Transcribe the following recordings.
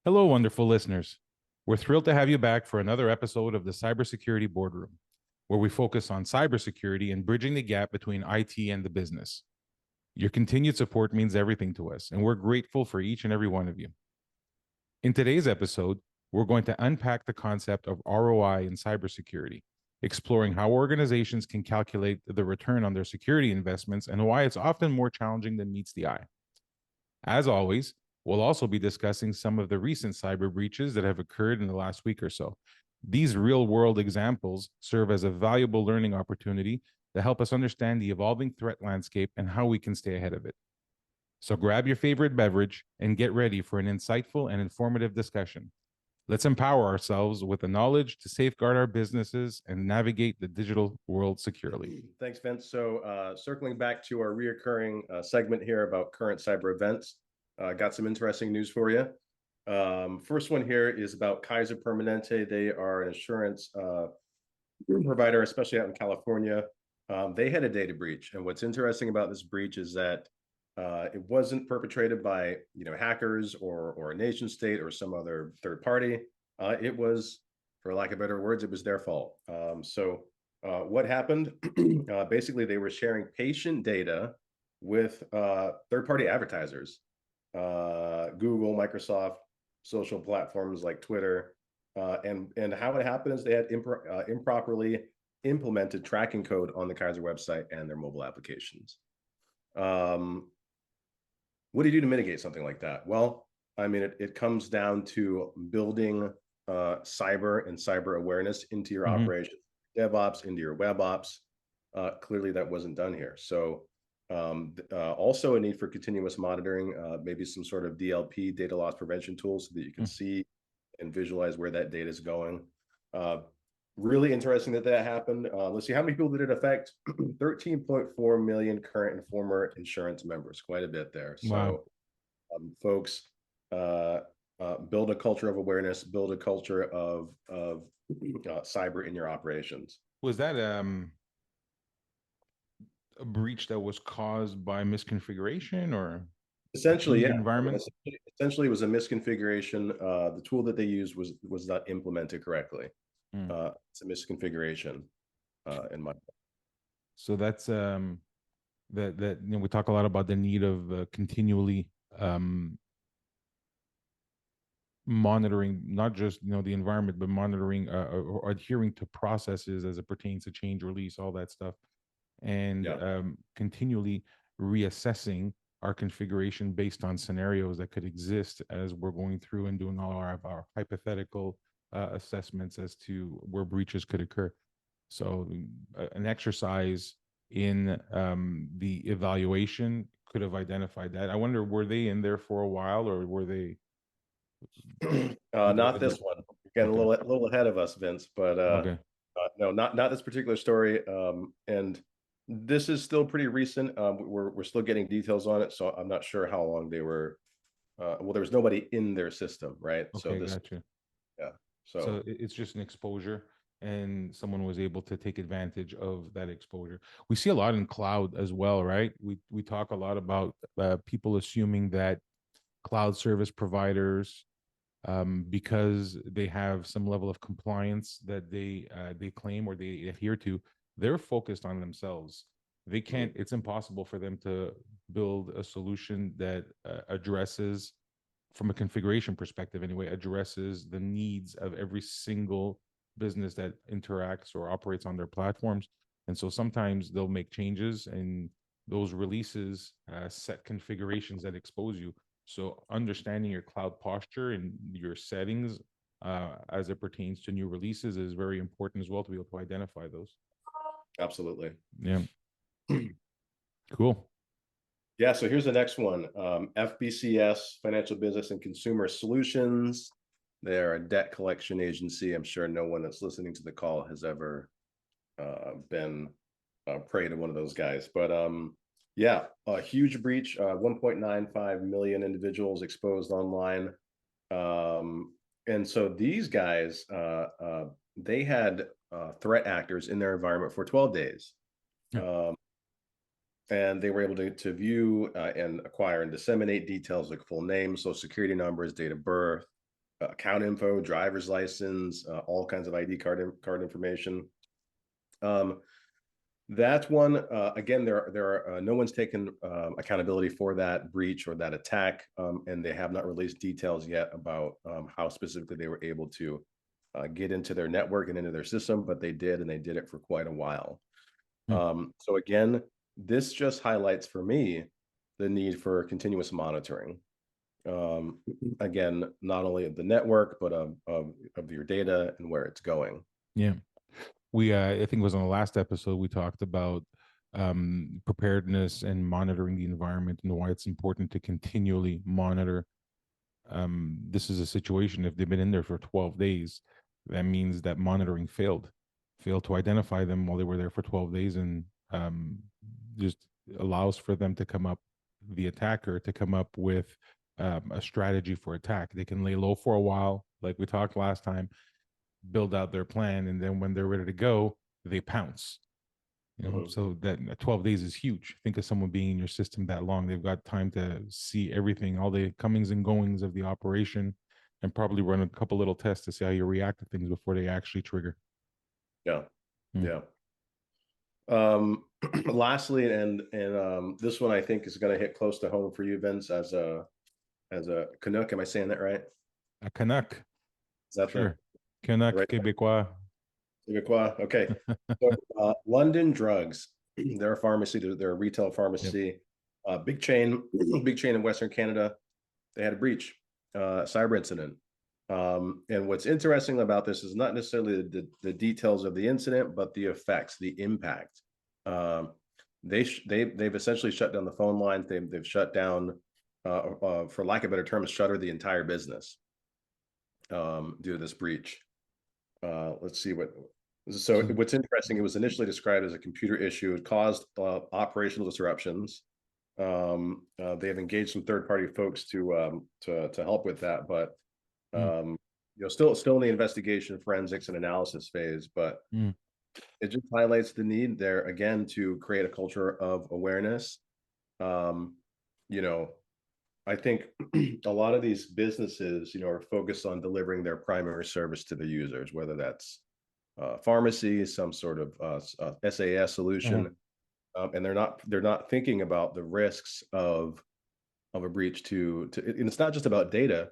Hello, wonderful listeners. We're thrilled to have you back for another episode of the Cybersecurity Boardroom, where we focus on cybersecurity and bridging the gap between IT and the business. Your continued support means everything to us, and we're grateful for each and every one of you. In today's episode, we're going to unpack the concept of ROI in cybersecurity, exploring how organizations can calculate the return on their security investments and why it's often more challenging than meets the eye. As always, we'll also be discussing some of the recent cyber breaches that have occurred in the last week or so. These real world examples serve as a valuable learning opportunity to help us understand the evolving threat landscape and how we can stay ahead of it. So grab your favorite beverage and get ready for an insightful and informative discussion. Let's empower ourselves with the knowledge to safeguard our businesses and navigate the digital world securely. Thanks, Vince. So circling back to our reoccurring segment here about current cyber events, got some interesting news for you. First one here is about Kaiser Permanente. They are an insurance provider, especially out in California. They had a data breach. And what's interesting about this breach is that it wasn't perpetrated by hackers or a nation state or some other third party. It was, for lack of better words, it was their fault. What happened? Basically, they were sharing patient data with third-party advertisers, Google, Microsoft, social platforms like Twitter, and how it happened is they had improperly implemented tracking code on the Kaiser website and their mobile applications. What do you do to mitigate something like that? Well, I mean, it comes down to building cyber and cyber awareness into your operation, DevOps, into your web ops. Clearly, that wasn't done here. So also a need for continuous monitoring, maybe some sort of DLP, data loss prevention tools, so that you can see and visualize where that data is going. Really interesting that happened. Let's see, how many people did it affect? 13.4 million current and former insurance members, quite a bit there. Wow. So folks, build a culture of awareness, build a culture of cyber in your operations. Was that a breach that was caused by misconfiguration or Essentially, yeah. environment? Essentially, it was a misconfiguration. The tool that they used was not implemented correctly. It's a misconfiguration in my. So that's we talk a lot about the need of continually monitoring not just the environment, but monitoring or adhering to processes as it pertains to change release, all that stuff, and continually reassessing our configuration based on scenarios that could exist as we're going through and doing all our hypothetical assessments as to where breaches could occur. So an exercise in the evaluation could have identified that. I wonder, were they in there for a while, or were they? Not this one. Getting a little ahead of us, Vince. But no, not this particular story. And this is still pretty recent. We're still getting details on it, so I'm not sure how long they were. Well, there was nobody in their system, right? Okay, gotcha. Yeah. So it's just an exposure, and someone was able to take advantage of that exposure. We see a lot in cloud as well, right? We talk a lot about people assuming that cloud service providers, because they have some level of compliance that they claim or they adhere to, they're focused on themselves. They can't. It's impossible for them to build a solution that addresses, from a configuration perspective anyway, addresses the needs of every single business that interacts or operates on their platforms. And so sometimes they'll make changes, and those releases set configurations that expose you. So understanding your cloud posture and your settings as it pertains to new releases is very important as well, to be able to identify those. Absolutely. Yeah. Cool. Yeah, so here's the next one. FBCS, Financial Business and Consumer Solutions. They're a debt collection agency. I'm sure no one that's listening to the call has ever been prey to one of those guys. But yeah, a huge breach, 1.95 million individuals exposed online. And so these guys, they had threat actors in their environment for 12 days. And they were able to view and acquire and disseminate details like full names, social security numbers, date of birth, account info, driver's license, all kinds of ID card information. That one, again, there are no one's taken accountability for that breach or that attack, and they have not released details yet about how specifically they were able to get into their network and into their system, but they did, and they did it for quite a while. So again, this just highlights for me the need for continuous monitoring. Again, not only of the network, but of your data and where it's going. Yeah. I think it was on the last episode, we talked about preparedness and monitoring the environment and why it's important to continually monitor. This is a situation, if they've been in there for 12 days, that means that monitoring failed to identify them while they were there for 12 days, and just allows for them to come up, the attacker to come up with a strategy for attack. They can lay low for a while, like we talked last time, build out their plan, and then when they're ready to go, they pounce. So that 12 days is huge. Think of someone being in your system that long. They've got time to see everything, all the comings and goings of the operation, and probably run a couple little tests to see how you react to things before they actually trigger. Yeah. Lastly, and this one I think is going to hit close to home for you, Vince, as a Canuck. Am I saying that right? A Canuck. Is that sure? Canuck right? Québécois. Québécois. Okay. So, London Drugs. They're a pharmacy. They're a retail pharmacy. Big chain in Western Canada. They had a breach, cyber incident. And what's interesting about this is not necessarily the details of the incident, but the effects, the impact. They've essentially shut down the phone lines. They've shut down, for lack of a better term, shuttered the entire business due to this breach. Let's see what's interesting. It was initially described as a computer issue. It caused operational disruptions. They've engaged some third-party folks to help with that, but still in the investigation, forensics, and analysis phase. But it just highlights the need there again to create a culture of awareness. I think a lot of these businesses, are focused on delivering their primary service to the users, whether that's pharmacy, some sort of SAS solution, and they're not thinking about the risks of a breach to and it's not just about data,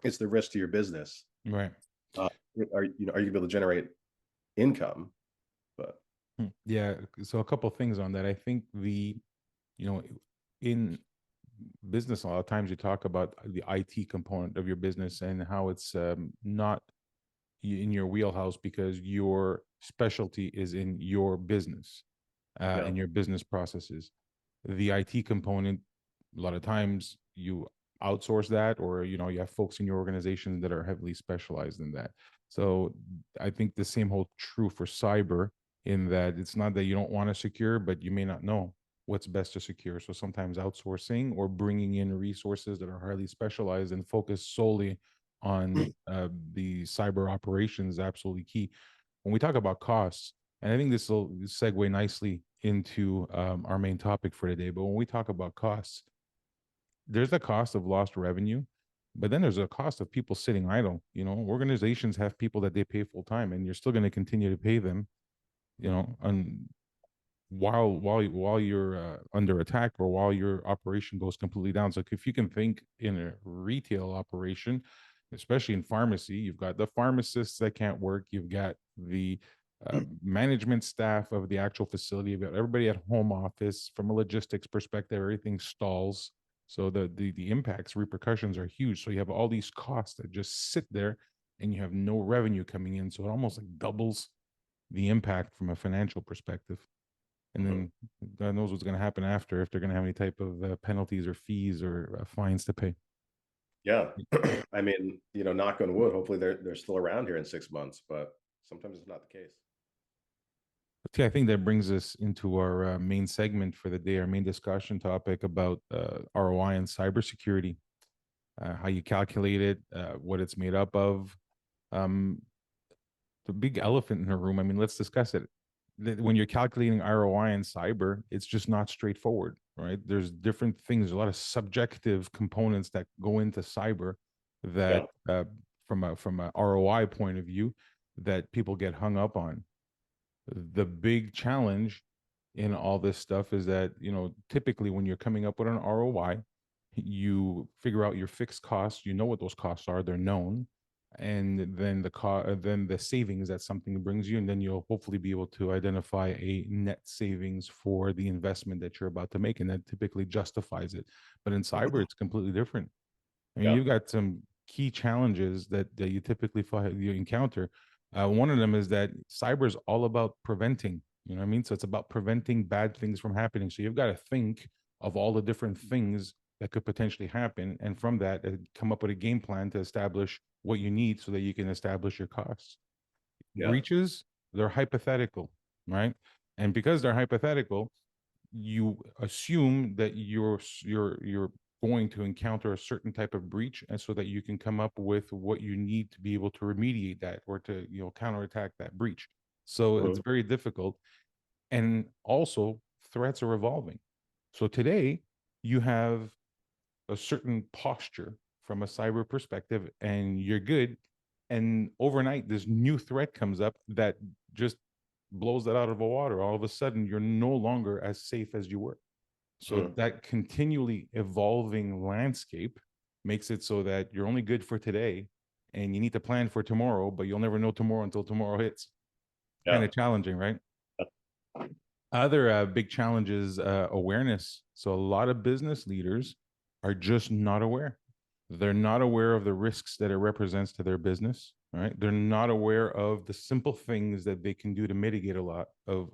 it's the risk to your business. Right. Are you able to generate income? But yeah, so a couple of things on that. I think in business, a lot of times you talk about the IT component of your business and how it's not in your wheelhouse because your specialty is in your business and your business processes. The IT component, a lot of times you outsource that, or you have folks in your organization that are heavily specialized in that. So I think the same holds true for cyber, in that it's not that you don't want to secure, but you may not know what's best to secure. So sometimes outsourcing or bringing in resources that are highly specialized and focused solely on the cyber operations is absolutely key. When we talk about costs, and I think this will segue nicely into our main topic for today, but when we talk about costs, there's a cost of lost revenue, but then there's a cost of people sitting idle. Organizations have people that they pay full time, and you're still going to continue to pay them, and while you're under attack or while your operation goes completely down. So if you can think in a retail operation, especially in pharmacy, you've got the pharmacists that can't work, you've got the management staff of the actual facility, you've got everybody at home office. From a logistics perspective, everything stalls. So the impacts, repercussions are huge. So you have all these costs that just sit there and you have no revenue coming in. So it almost like doubles the impact from a financial perspective. And then God knows what's going to happen after, if they're going to have any type of penalties or fees or fines to pay. Yeah. I mean, knock on wood, hopefully they're still around here in 6 months, but sometimes it's not the case. Okay, I think that brings us into our main segment for the day, our main discussion topic about ROI and cybersecurity, how you calculate it, what it's made up of. The big elephant in the room, I mean, let's discuss it. When you're calculating ROI in cyber, it's just not straightforward, right? There's different things, a lot of subjective components that go into cyber that from a ROI point of view that people get hung up on. The big challenge in all this stuff is that, typically when you're coming up with an ROI, you figure out your fixed costs, you know what those costs are, they're known, and then then the savings that something brings you, and then you'll hopefully be able to identify a net savings for the investment that you're about to make, and that typically justifies it. But in cyber, it's completely different. I mean, Yeah. you've got some key challenges that you typically you encounter. One of them is that cyber is all about preventing. You know what I mean? So it's about preventing bad things from happening. So you've got to think of all the different things that could potentially happen, and from that, come up with a game plan to establish what you need so that you can establish your costs. Yeah. Breaches, they're hypothetical, right? And because they're hypothetical, you assume that you're going to encounter a certain type of breach, and so that you can come up with what you need to be able to remediate that, or to counterattack that breach. So it's Mhm. very difficult. And also, threats are evolving. So today you have a certain posture from a cyber perspective, and you're good, and overnight this new threat comes up that just blows that out of the water. All of a sudden you're no longer as safe as you were. So Mhm. that continually evolving landscape makes it so that you're only good for today, and you need to plan for tomorrow, but you'll never know tomorrow until tomorrow hits. Kind Yeah. of challenging, right? Other big challenge is awareness. So a lot of business leaders are just not aware. They're not aware of the risks that it represents to their business, right? They're not aware of the simple things that they can do to mitigate a lot of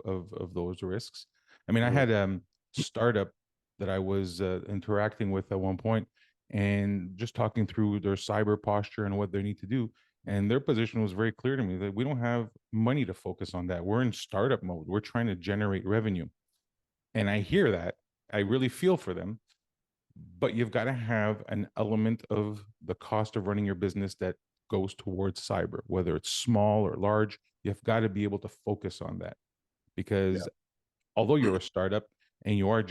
those risks. I mean, I Mhm. had startup that I was interacting with at one point, and just talking through their cyber posture and what they need to do. And their position was very clear to me that we don't have money to focus on that. We're in startup mode. We're trying to generate revenue. And I hear that. I really feel for them. But you've got to have an element of the cost of running your business that goes towards cyber, whether it's small or large. You've got to be able to focus on that, Yeah. because although you're a startup and you are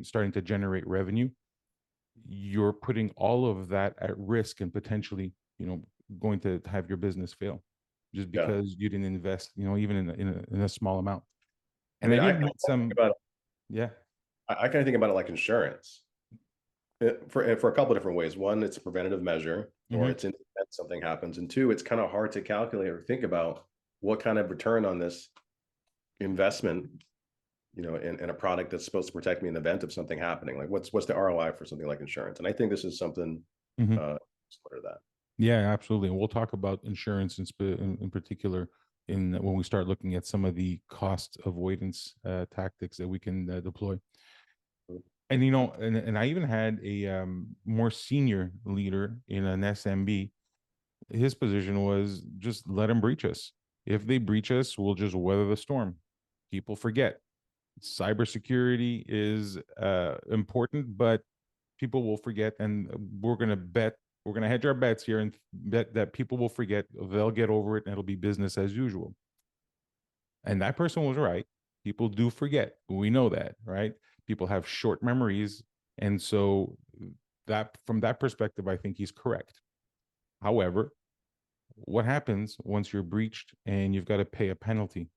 starting to generate revenue, you're putting all of that at risk, and potentially, going to have your business fail just Yeah. because you didn't invest, even in a small amount. I And mean, I've I even kind had of think some, about yeah. I kind of think about it like insurance. For a couple of different ways. One, it's a preventative measure, or Mm-hmm. it's in event something happens. And two, it's kind of hard to calculate or think about what kind of return on this investment, in a product that's supposed to protect me in the event of something happening. Like what's the ROI for something like insurance? And I think this is something Mm-hmm. similar to that. Yeah, absolutely. And we'll talk about insurance in particular when we start looking at some of the cost avoidance tactics that we can deploy. And and I even had a more senior leader in an SMB. His position was just let them breach us. If they breach us, we'll just weather the storm. People forget. Cybersecurity is important, but people will forget, and we're going to hedge our bets here and bet that people will forget. They'll get over it, and it'll be business as usual. And that person was right. People do forget. We know that, right? People have short memories. And so, that from that perspective, I think he's correct. However, what happens once you're breached and you've got to pay a penalty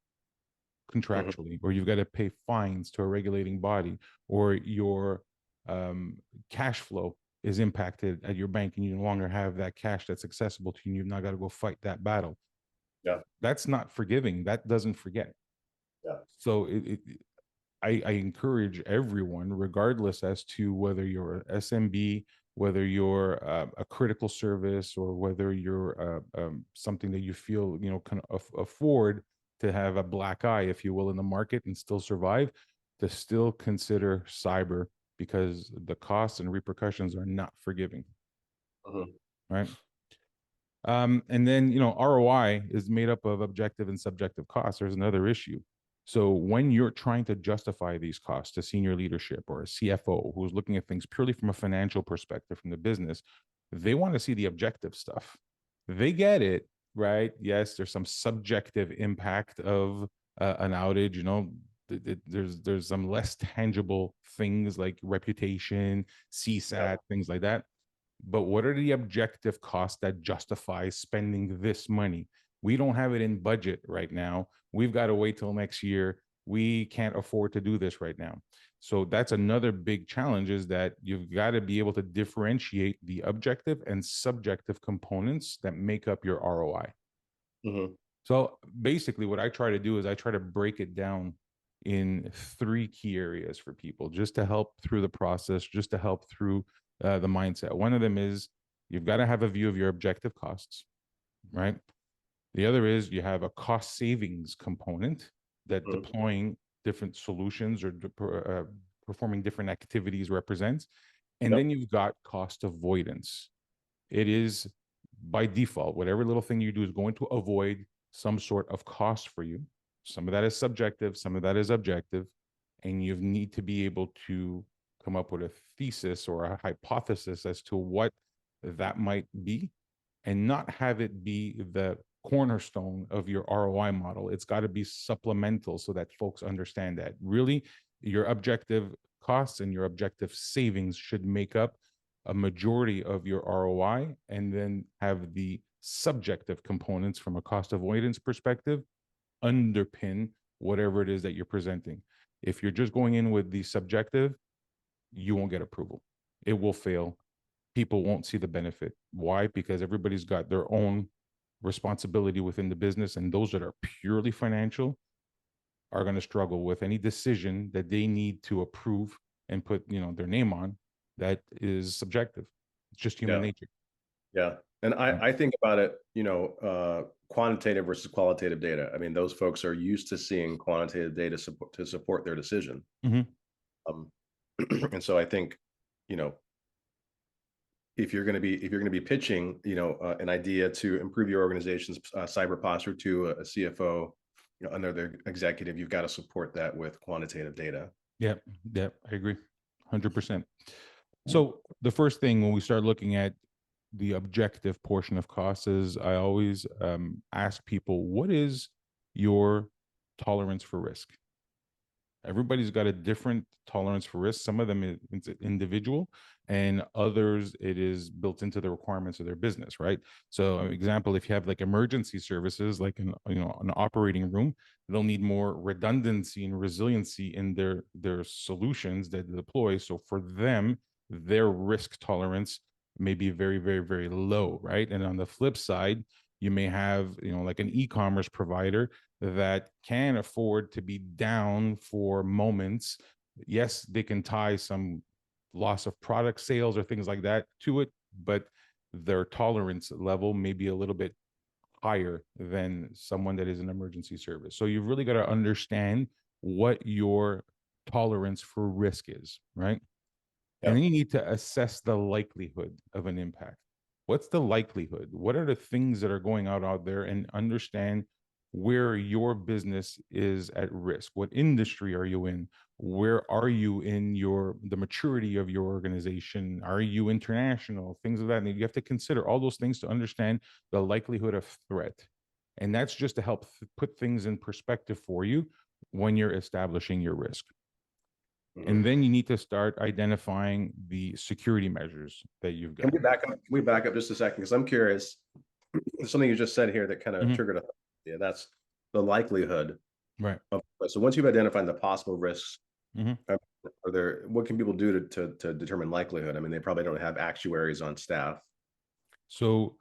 Mhm. contractually, or you've got to pay fines to a regulating body, or your um, cash flow is impacted at your bank and you no longer have that cash that's accessible to you, and you've now got to go fight that battle? Yeah. That's not forgiving. That doesn't forget. Yeah. So I encourage everyone, regardless as to whether you're a SMB, whether you're a critical service, or whether you're something that you feel can afford to have a black eye, if you will, in the market and still survive, to still consider cyber, because the costs and repercussions are not forgiving, Mhm. right? And then, ROI is made up of objective and subjective costs. There's another issue. So when you're trying to justify these costs to senior leadership or a CFO who's looking at things purely from a financial perspective from the business, they want to see the objective stuff. They get it, right? Yes, there's some subjective impact of an outage. There's some less tangible things like reputation, CSAT, things like that. but what are the objective costs that justify spending this money? We don't have it in budget right now. We've got to wait till next year. We can't afford to do this right now. So that's another big challenge, is that you've got to be able to differentiate the objective and subjective components that make up your ROI. Mm-hmm. So basically what I try to do is I try to break it down in three key areas for people, just to help through the process, just to help through the mindset. One of them is you've got to have a view of your objective costs, right? The other is you have a cost savings component that Mm-hmm. deploying different solutions or performing different activities represents. And Yep. then you've got cost avoidance. It is by default, whatever little thing you do is going to avoid some sort of cost for you. Some of that is subjective, some of that is objective. And you need to be able to come up with a thesis or a hypothesis as to what that might be, and not have it be the cornerstone of your ROI model. It's got to be supplemental so that folks understand that really your objective costs and your objective savings should make up a majority of your ROI, and then have the subjective components from a cost avoidance perspective underpin whatever it is that you're presenting. If you're just going in with the subjective, you won't get approval. It will fail. People won't see the benefit. Why? Because everybody's got their own responsibility within the business, and those that are purely financial are going to struggle with any decision that they need to approve and put, their name on, that is subjective. It's just human Yeah. nature. Yeah. And I think about it, quantitative versus qualitative data. I mean, those folks are used to seeing quantitative data to support their decision. Mm-hmm. And so I think, if you're going to be pitching, an idea to improve your organization's cyber posture to a CFO, another executive, you've got to support that with quantitative data. Yep. I agree, 100%. So the first thing when we start looking at the objective portion of costs is I always ask people, what is your tolerance for risk? Everybody's got a different tolerance for risk. Some of them is individual, and others it is built into the requirements of their business, right? So, example, if you have like emergency services, like an operating room, they'll need more redundancy and resiliency in their solutions that they deploy. So for them, their risk tolerance may be very, very, very low, right? And on the flip side, you may have, like an e-commerce provider that can afford to be down for moments. Yes, they can tie some loss of product sales or things like that to it, but their tolerance level may be a little bit higher than someone that is an emergency service. So you've really got to understand what your tolerance for risk is, right? Yeah. And then you need to assess the likelihood of an impact. What's the likelihood? What are the things that are going out there, and understand where your business is at risk? What industry are you in? Where are you in the maturity of your organization? Are you international? Things of that. And you have to consider all those things to understand the likelihood of threat. And that's just to help put things in perspective for you when you're establishing your risk. Mm-hmm. And then you need to start identifying the security measures that you've got. Can we back up just a second? Because I'm curious. Something you just said here that kind of triggered that's the likelihood. Right. So once you've identified the possible risks, Mm-hmm. what can people do to determine likelihood? I mean, they probably don't have actuaries on staff. So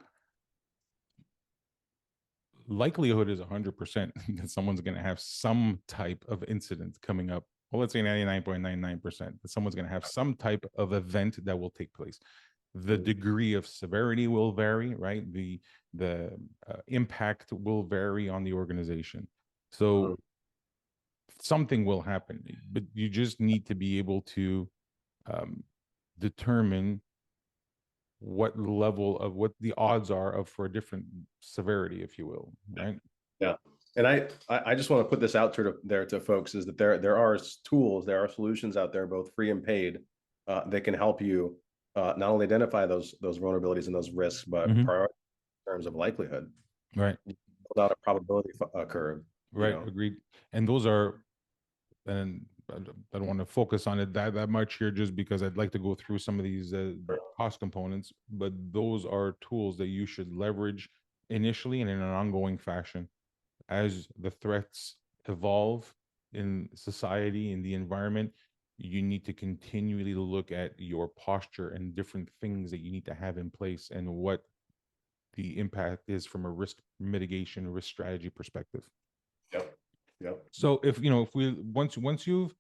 likelihood is 100% that someone's going to have some type of incident coming up. Well, let's say 99.99% that someone's going to have some type of event that will take place. The degree of severity will vary, right? The impact will vary on the organization. So something will happen, but you just need to be able to determine what level of what the odds are of for a different severity, if you will, right? Yeah. And I just want to put this out there to folks, is that there are tools, there are solutions out there, both free and paid, that can help you not only identify those vulnerabilities and those risks, but prioritize in terms of likelihood. Right. Without a probability curve. Right. Agreed. And those are, and I don't want to focus on it that much here, just because I'd like to go through some of these cost components. But those are tools that you should leverage initially and in an ongoing fashion as the threats evolve in society, in the environment. You need to continually look at your posture and different things that you need to have in place, and what the impact is from a risk mitigation, risk strategy perspective. Yep. Yep. So if if we once you've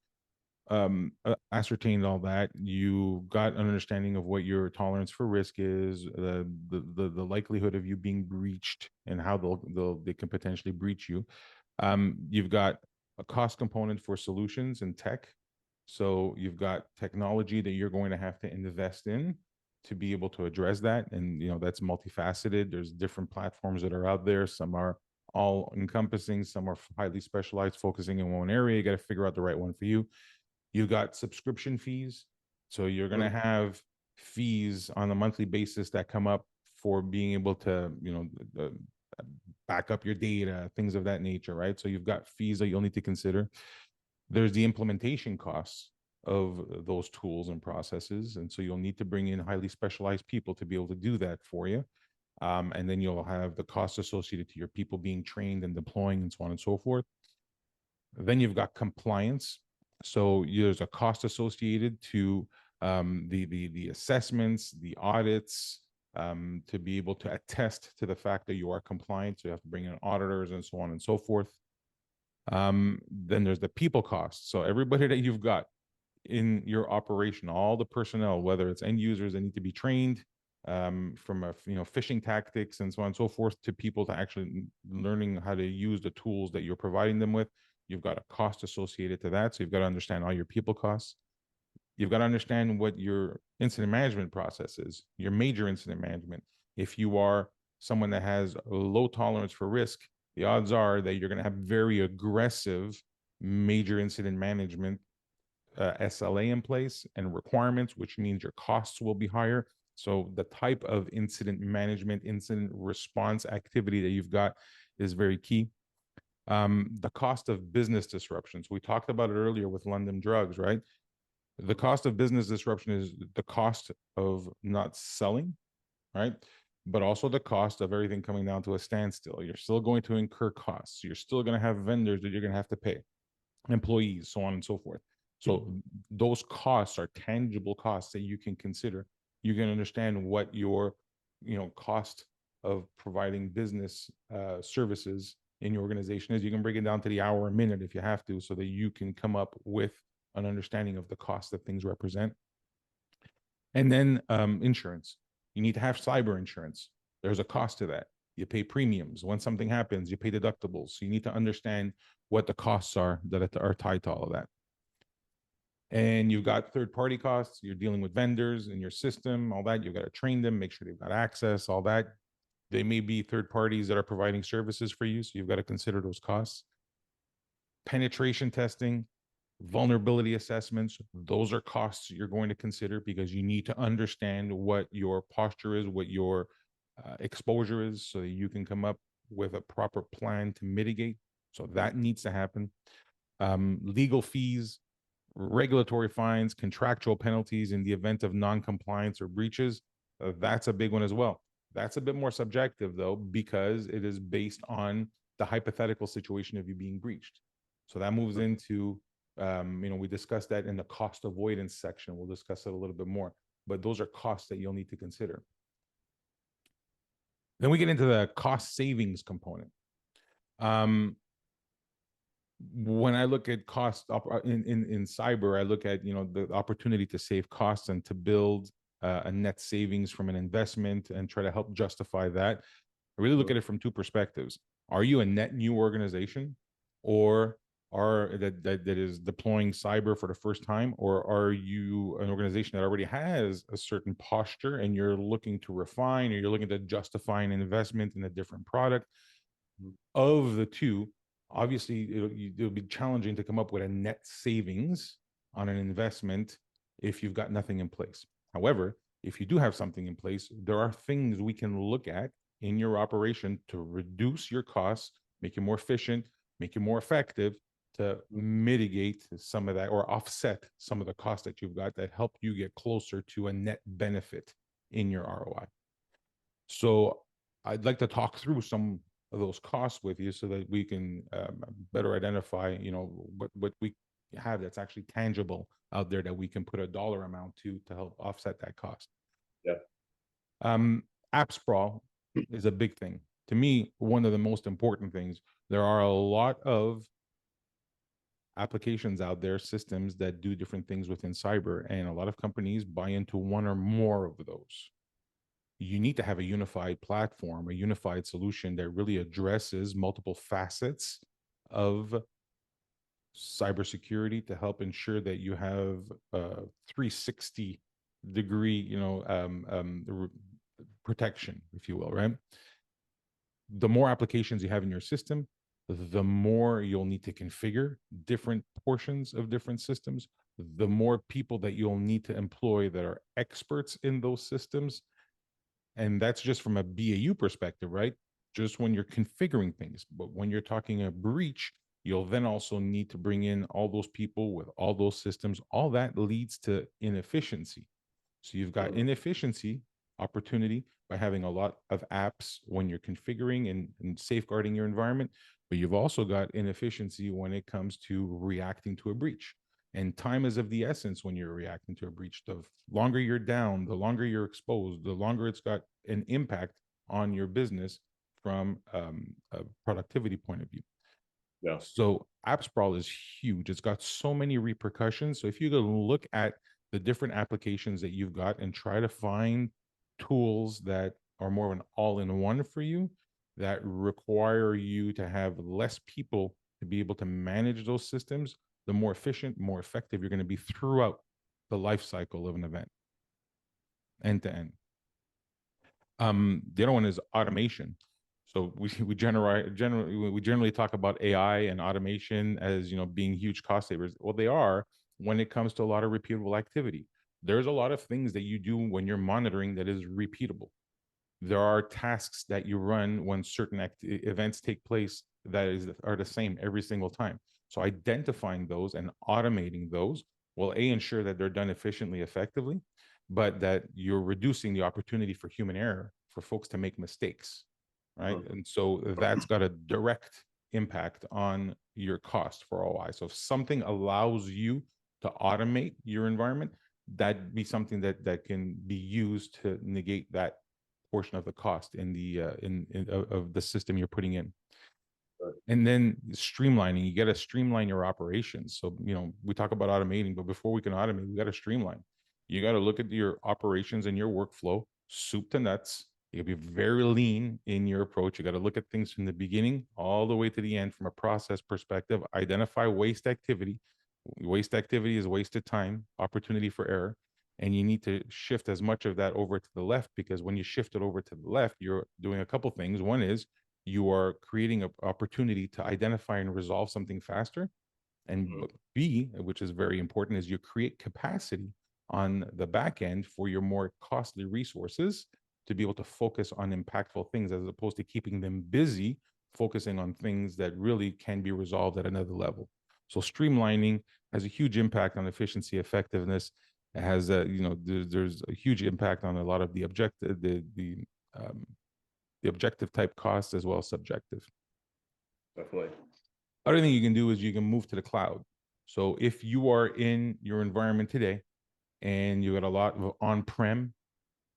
ascertained all that, you got an understanding of what your tolerance for risk is, the likelihood of you being breached and how they can potentially breach you. You've got a cost component for solutions and tech. So you've got technology that you're going to have to invest in to be able to address that. And that's multifaceted. There's different platforms that are out there. Some are all encompassing, some are highly specialized, focusing in one area. You got to figure out the right one for you. You got subscription fees. So you're going to have fees on a monthly basis that come up for being able to, back up your data, things of that nature, right? So you've got fees that you'll need to consider. There's the implementation costs of those tools and processes. And so you'll need to bring in highly specialized people to be able to do that for you. And then you'll have the costs associated to your people being trained and deploying and so on and so forth. Then you've got compliance. So there's a cost associated to the assessments, the audits, to be able to attest to the fact that you are compliant. So you have to bring in auditors and so on and so forth. Then there's the people costs. So everybody that you've got in your operation, all the personnel, whether it's end users that need to be trained, from phishing tactics and so on and so forth, to people to actually learning how to use the tools that you're providing them with. You've got a cost associated to that. So you've got to understand all your people costs. You've got to understand what your incident management process is, your major incident management. If you are someone that has a low tolerance for risk, the odds are that you're going to have very aggressive major incident management SLA in place and requirements, which means your costs will be higher. So the type of incident management, incident response activity that you've got is very key. The cost of business disruptions. We talked about it earlier with London Drugs, right? The cost of business disruption is the cost of not selling, right? But also the cost of everything coming down to a standstill. You're still going to incur costs. You're still going to have vendors that you're going to have to pay, employees, so on and so forth. So those costs are tangible costs that you can consider. You can understand what your, cost of providing business services in your organization is. You can break it down to the hour, a minute if you have to, so that you can come up with an understanding of the cost that things represent. And then insurance. You need to have cyber insurance. There's a cost to that. You pay premiums. When something happens, you pay deductibles. So you need to understand what the costs are that are tied to all of that. And you've got third-party costs. You're dealing with vendors in your system, all that. You've got to train them, make sure they've got access, all that. They may be third parties that are providing services for you, so you've got to consider those costs. Penetration testing, vulnerability assessments, those are costs you're going to consider, because you need to understand what your posture is, what your exposure is, so that you can come up with a proper plan to mitigate. So that needs to happen. Legal fees, regulatory fines, contractual penalties in the event of non-compliance or breaches. That's a big one as well. That's a bit more subjective, though, because it is based on the hypothetical situation of you being breached. So that moves into, we discussed that in the cost avoidance section. We'll discuss it a little bit more, but those are costs that you'll need to consider. Then we get into the cost savings component. When I look at cost in cyber, I look at the opportunity to save costs and to build a net savings from an investment and try to help justify that. I really look at it from two perspectives. Are you a net new organization, or that is deploying cyber for the first time, or are you an organization that already has a certain posture and you're looking to refine, or you're looking to justify an investment in a different product? Of the two, obviously it'll be challenging to come up with a net savings on an investment if you've got nothing in place. However, if you do have something in place, there are things we can look at in your operation to reduce your costs, make you more efficient, make you more effective, to mitigate some of that or offset some of the costs that you've got that help you get closer to a net benefit in your ROI. So I'd like to talk through some of those costs with you so that we can better identify, what we have that's actually tangible out there that we can put a dollar amount to help offset that cost. Yeah. App sprawl is a big thing. To me, one of the most important things. There are a lot of applications out there, systems that do different things within cyber, and a lot of companies buy into one or more of those. You need to have a unified platform, a unified solution that really addresses multiple facets of cybersecurity to help ensure that you have a 360-degree, protection, if you will, right? The more applications you have in your system, the more you'll need to configure different portions of different systems, the more people that you'll need to employ that are experts in those systems. And that's just from a BAU perspective, right? Just when you're configuring things. But when you're talking a breach, you'll then also need to bring in all those people with all those systems. All that leads to inefficiency. So you've got inefficiency opportunity by having a lot of apps when you're configuring and safeguarding your environment, but you've also got inefficiency when it comes to reacting to a breach. And time is of the essence when you're reacting to a breach. The longer you're down, the longer you're exposed, the longer it's got an impact on your business from a productivity point of view. Yeah. So app sprawl is huge. It's got so many repercussions. So if you go look at the different applications that you've got and try to find tools that are more of an all-in-one for you, that require you to have less people to be able to manage those systems, the more efficient, more effective you're going to be throughout the life cycle of an event, end to end. The other one is automation. So we generally talk about AI and automation as being huge cost savers. Well, they are when it comes to a lot of repeatable activity. There's a lot of things that you do when you're monitoring that is repeatable. There are tasks that you run when certain events take place that are the same every single time. So identifying those and automating those will ensure that they're done efficiently, effectively, but that you're reducing the opportunity for human error for folks to make mistakes, right? And so that's got a direct impact on your cost for ROI. So if something allows you to automate your environment, that'd be something that can be used to negate that portion of the cost in the of the system you're putting in. And then streamlining, you got to streamline your operations. So, we talk about automating, but before we can automate, we got to streamline. You got to look at your operations and your workflow, soup to nuts. You got to be very lean in your approach. You got to look at things from the beginning all the way to the end from a process perspective. Identify waste activity. Waste activity is wasted time, opportunity for error. And you need to shift as much of that over to the left, because when you shift it over to the left, you're doing a couple things. One is you are creating an opportunity to identify and resolve something faster. And B, which is very important, is you create capacity on the back end for your more costly resources to be able to focus on impactful things, as opposed to keeping them busy, focusing on things that really can be resolved at another level. So streamlining has a huge impact on efficiency, effectiveness. It has there's a huge impact on a lot of the objective type costs as well as subjective. Definitely. Other thing you can do is you can move to the cloud. So if you are in your environment today and you got a lot of on-prem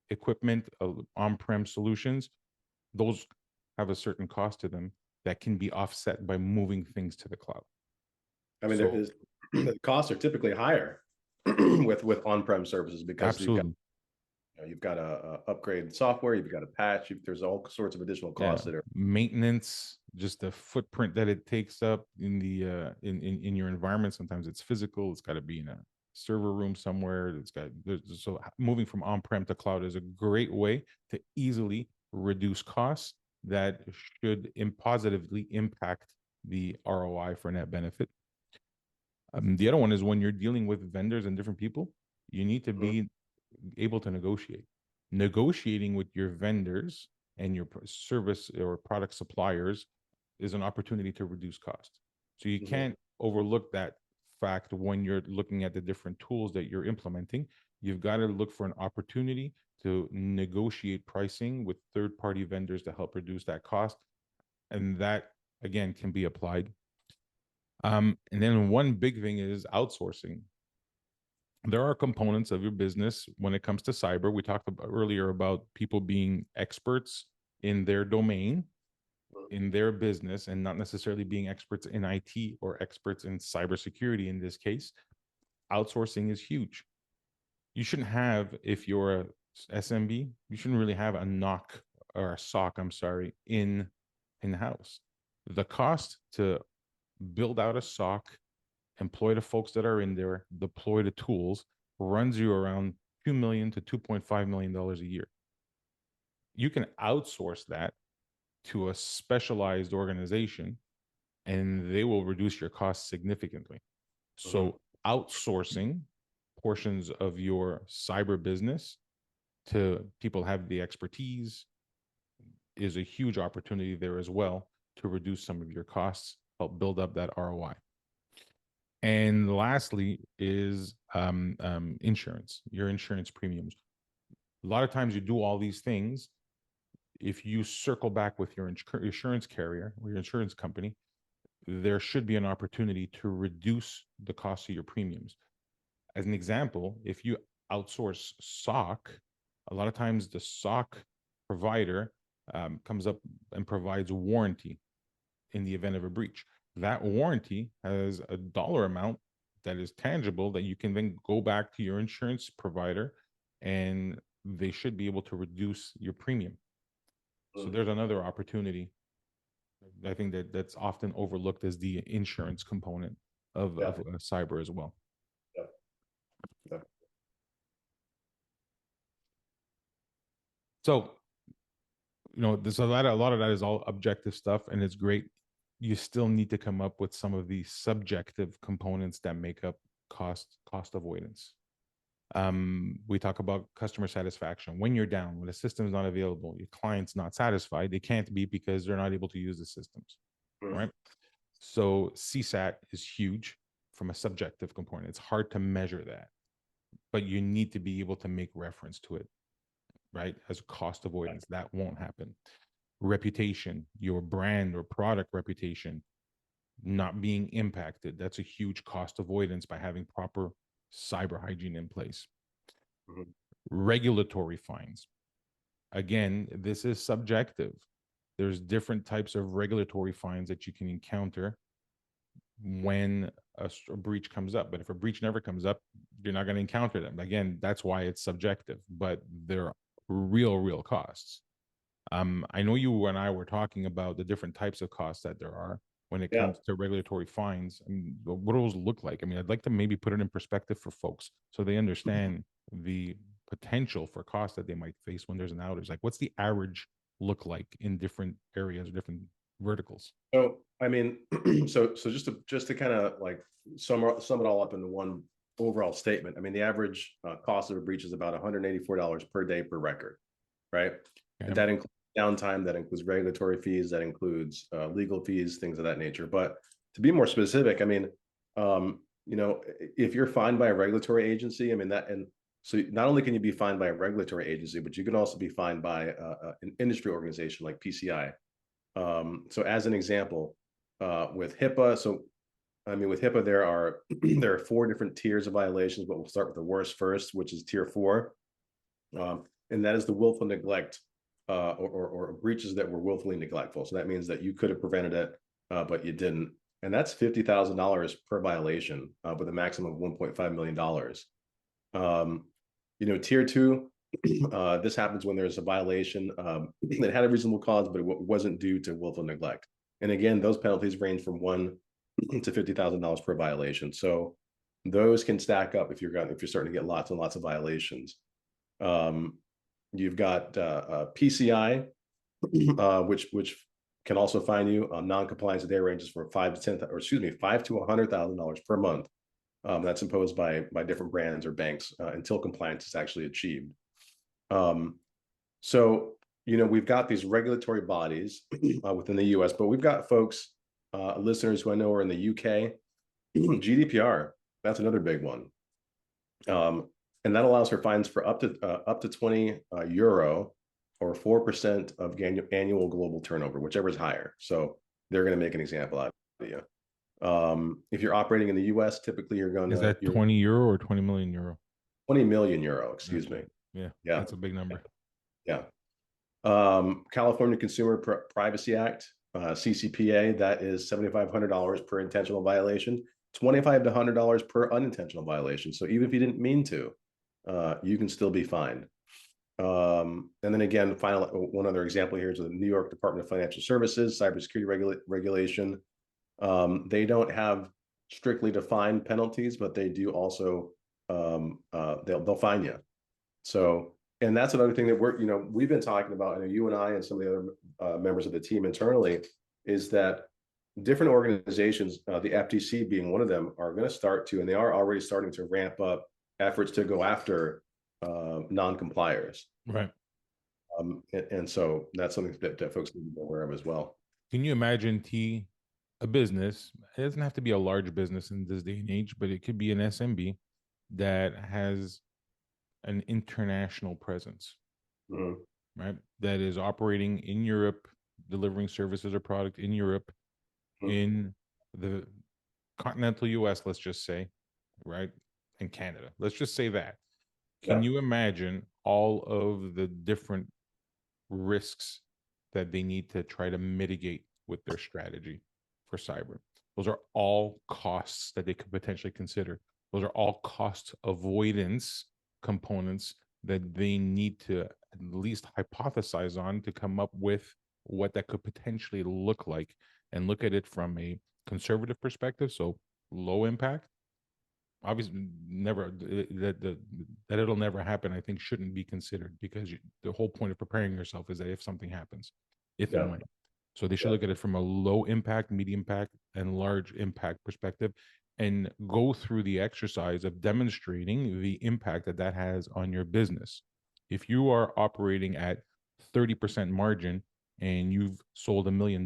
equipment, on-prem solutions, those have a certain cost to them that can be offset by moving things to the cloud. I mean, So, the costs are typically higher with on-prem services, because absolutely. you've got to upgrade software, you've got to patch, there's all sorts of additional costs that are maintenance, just the footprint that it takes up in the in your environment. Sometimes it's physical, it's got to be in a server room somewhere. So moving from on-prem to cloud is a great way to easily reduce costs that should positively impact the ROI for net benefit. The other one is when you're dealing with vendors and different people, you need to be able to negotiate. Negotiating with your vendors and your service or product suppliers is an opportunity to reduce cost. So you can't overlook that fact when you're looking at the different tools that you're implementing. You've got to look for an opportunity to negotiate pricing with third-party vendors to help reduce that cost. And that, again, can be applied. And then one big thing is outsourcing. There are components of your business when it comes to cyber. We talked about earlier about people being experts in their domain, in their business, and not necessarily being experts in IT or experts in cybersecurity in this case. Outsourcing is huge. You shouldn't have, if you're a SMB, you shouldn't really have a knock or a SOC, I'm sorry, in-house. The cost to build out a SOC, employ the folks that are in there, deploy the tools, runs you around $2 million to $2.5 million a year. You can outsource that to a specialized organization and they will reduce your costs significantly. So outsourcing portions of your cyber business to people have the expertise is a huge opportunity there as well to reduce some of your costs, help build up that ROI. And lastly is insurance, your insurance premiums. A lot of times you do all these things. If you circle back with your insurance carrier or your insurance company, there should be an opportunity to reduce the cost of your premiums. As an example, if you outsource SOC, a lot of times the SOC provider comes up and provides a warranty in the event of a breach. That warranty has a dollar amount that is tangible that you can then go back to your insurance provider and they should be able to reduce your premium. So there's another opportunity. I think that's often overlooked as the insurance component of cyber as well. So, there's a lot of that is all objective stuff, and it's great. You still need to come up with some of the subjective components that make up cost avoidance. We talk about customer satisfaction. When you're down, when the system is not available, your client's not satisfied, they can't be because they're not able to use the systems, right? So CSAT is huge from a subjective component. It's hard to measure that, but you need to be able to make reference to it, right? As cost avoidance, that won't happen. Reputation, your brand or product reputation not being impacted, that's a huge cost avoidance by having proper cyber hygiene in place. Regulatory fines. Again, this is subjective. There's different types of regulatory fines that you can encounter when a breach comes up. But if a breach never comes up, you're not going to encounter them. Again, that's why it's subjective, but they're real costs. I know you and I were talking about the different types of costs that there are when it comes to regulatory fines. I mean, what do those look like? I mean, I'd like to maybe put it in perspective for folks so they understand the potential for costs that they might face when there's an outage. Like, what's the average look like in different areas or different verticals? So, I mean, so just to kind of like sum it all up into one overall statement. I mean, the average cost of a breach is about $184 per day per record, right? And that includes downtime, that includes regulatory fees, that includes legal fees, things of that nature. But to be more specific, I mean, if you're fined by a regulatory agency, I mean so not only can you be fined by a regulatory agency, but you can also be fined by an industry organization like PCI. So as an example, with HIPAA, with HIPAA, there are 4 different tiers of violations, but we'll start with the worst first, which is tier 4. And that is the willful neglect or breaches that were willfully neglectful. So that means that you could have prevented it, but you didn't. And that's $50,000 per violation with a maximum of $1.5 million. Tier 2, this happens when there's a violation that had a reasonable cause, but it wasn't due to willful neglect. And again, those penalties range from $1 to $50,000 per violation. So those can stack up if you're starting to get lots and lots of violations. You've got PCI, which can also fine you. Non-compliance a day ranges from $5 to $100,000 per month. That's imposed by different brands or banks until compliance is actually achieved. So we've got these regulatory bodies within the U.S., but we've got folks, listeners who I know are in the UK, GDPR, that's another big one. And that allows for fines for up to 20 euro or 4% of annual global turnover, whichever is higher. So they're going to make an example out of you. If you're operating in the US, typically you're going Is to that 20 euro or 20 million euro? 20 million euro, That's excuse me. big. Yeah, Yeah. that's a big number. Yeah. California Consumer Privacy Act, CCPA, that is $7,500 per intentional violation, $25 to $100 per unintentional violation. So even if you didn't mean to, you can still be fined. And then again, one other example here is the New York Department of Financial Services cybersecurity regulation. They don't have strictly defined penalties, but they do also they'll fine you. So, and that's another thing that we've been talking about, and you and I and some of the other members of the team internally, is that different organizations, the FTC being one of them, are going to start to, and they are already starting to ramp up efforts to go after non-compliers. Right. And so that's something that folks need to be aware of as well. Can you imagine a business? It doesn't have to be a large business in this day and age, but it could be an SMB that has an international presence, right? That is operating in Europe, delivering services or product in Europe, in the continental US, let's just say, right? And Canada. Let's just say that. Can you imagine all of the different risks that they need to try to mitigate with their strategy for cyber? Those are all costs that they could potentially consider. Those are all cost avoidance components that they need to at least hypothesize on to come up with what that could potentially look like, and look at it from a conservative perspective. So low impact, obviously never, that it'll never happen, I think shouldn't be considered, because the whole point of preparing yourself is that if something happens, if and when. So they should look at it from a low impact, medium impact, and large impact perspective, and go through the exercise of demonstrating the impact that has on your business. If you are operating at 30% margin and you've sold $1 million,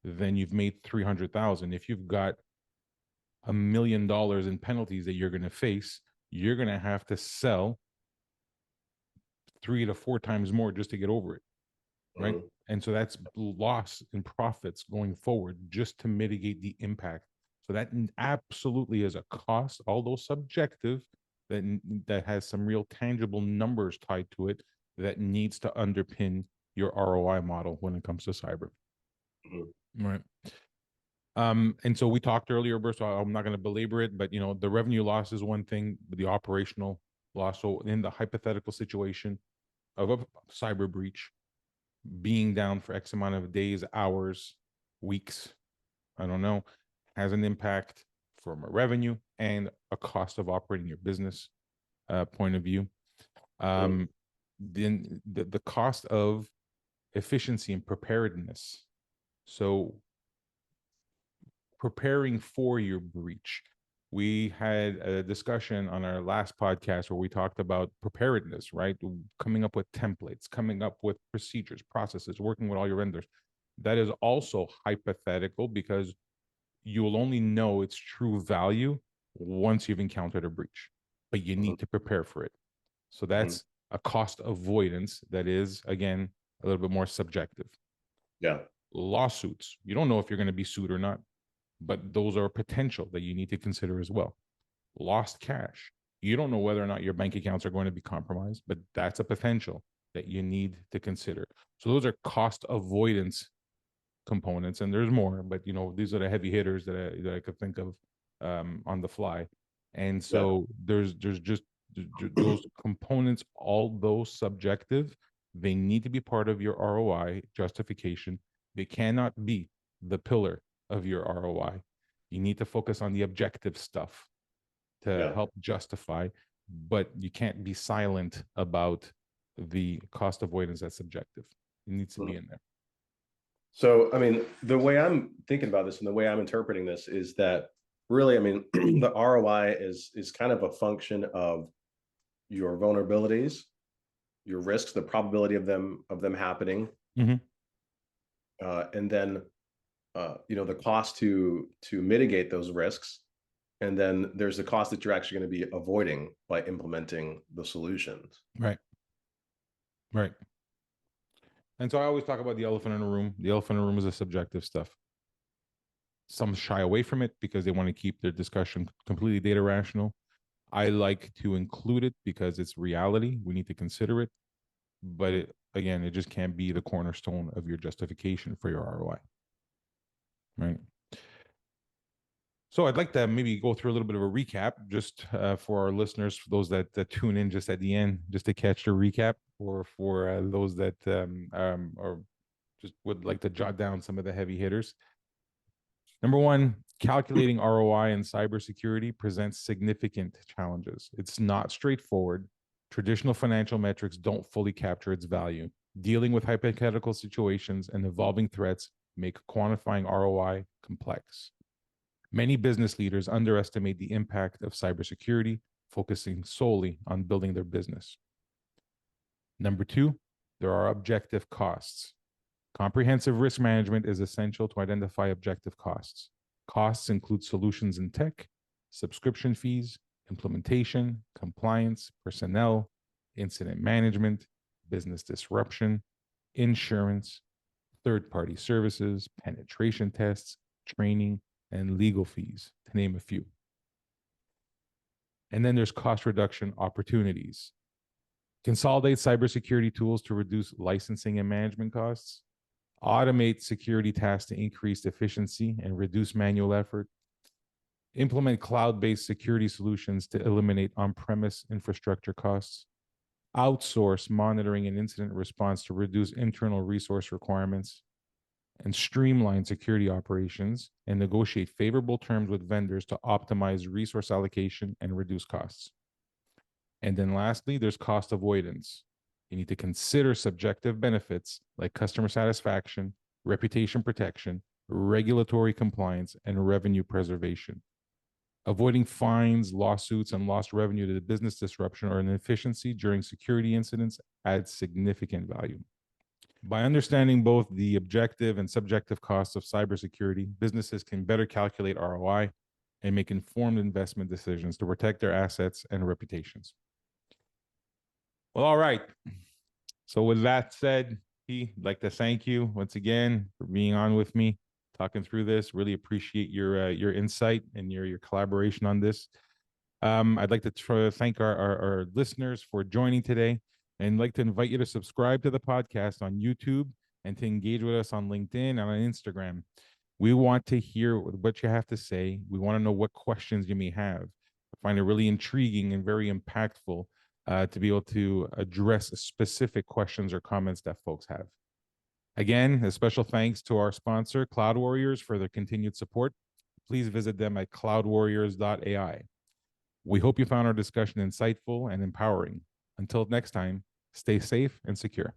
then you've made 300,000. If you've got $1 million in penalties that you're going to face, you're going to have to sell 3 to 4 times more just to get over it, right? And so that's loss in profits going forward just to mitigate the impact. So that absolutely is a cost, although subjective, that has some real tangible numbers tied to it that needs to underpin your ROI model when it comes to cyber. Right. And so we talked earlier, so I'm not going to belabor it, but the revenue loss is one thing, but the operational loss. So in the hypothetical situation of a cyber breach, being down for X amount of days, hours, weeks, I don't know, has an impact from a revenue and a cost of operating your business point of view. Then the cost of efficiency and preparedness. So preparing for your breach. We had a discussion on our last podcast where we talked about preparedness, right? Coming up with templates, coming up with procedures, processes, working with all your vendors. That is also hypothetical, because you will only know its true value once you've encountered a breach, but you need to prepare for it. So that's a cost avoidance that is, again, a little bit more subjective. Yeah. Lawsuits, you don't know if you're going to be sued or not, but those are a potential that you need to consider as well. Lost cash, you don't know whether or not your bank accounts are going to be compromised, but that's a potential that you need to consider. So those are cost avoidance components, and there's more, but these are the heavy hitters that I could think of on the fly. And so there's just those components, although subjective, they need to be part of your ROI justification. They cannot be the pillar of your ROI. You need to focus on the objective stuff to help justify, but you can't be silent about the cost avoidance that's subjective. It needs to be in there. So, I mean, the way I'm thinking about this and the way I'm interpreting this is that really, I mean, the ROI is kind of a function of your vulnerabilities, your risks, the probability of them happening, and then the cost to mitigate those risks, And then there's the cost that you're actually going to be avoiding by implementing the solutions. Right. Right. And so I always talk about the elephant in the room. The elephant in the room is the subjective stuff. Some shy away from it because they want to keep their discussion completely data rational. I like to include it because it's reality. We need to consider it. But again, it just can't be the cornerstone of your justification for your ROI. Right. So I'd like to maybe go through a little bit of a recap just for our listeners, for those that tune in just at the end, just to catch the recap, or for those that or just would like to jot down some of the heavy hitters. Number one, calculating ROI in cybersecurity presents significant challenges. It's not straightforward. Traditional financial metrics don't fully capture its value. Dealing with hypothetical situations and evolving threats make quantifying ROI complex. Many business leaders underestimate the impact of cybersecurity, focusing solely on building their business. Number two, there are objective costs. Comprehensive risk management is essential to identify objective costs. Costs include solutions in tech, subscription fees, implementation, compliance, personnel, incident management, business disruption, insurance, third-party services, penetration tests, training, and legal fees, to name a few. And then there's cost reduction opportunities. Consolidate cybersecurity tools to reduce licensing and management costs. Automate security tasks to increase efficiency and reduce manual effort. Implement cloud-based security solutions to eliminate on-premise infrastructure costs. Outsource monitoring and incident response to reduce internal resource requirements. And streamline security operations and negotiate favorable terms with vendors to optimize resource allocation and reduce costs. And then lastly, there's cost avoidance. You need to consider subjective benefits like customer satisfaction, reputation protection, regulatory compliance, and revenue preservation. Avoiding fines, lawsuits, and lost revenue to the business disruption or inefficiency during security incidents adds significant value. By understanding both the objective and subjective costs of cybersecurity, businesses can better calculate ROI and make informed investment decisions to protect their assets and reputations. Well, all right. So with that said, I'd like to thank you once again for being on with me, talking through this. Really appreciate your insight and your collaboration on this. I'd like to thank our listeners for joining today, and like to invite you to subscribe to the podcast on YouTube and to engage with us on LinkedIn and on Instagram. We want to hear what you have to say. We want to know what questions you may have. I find it really intriguing and very impactful to be able to address specific questions or comments that folks have. Again, a special thanks to our sponsor, Cloud Warriors, for their continued support. Please visit them at cloudwarriors.ai. We hope you found our discussion insightful and empowering. Until next time, stay safe and secure.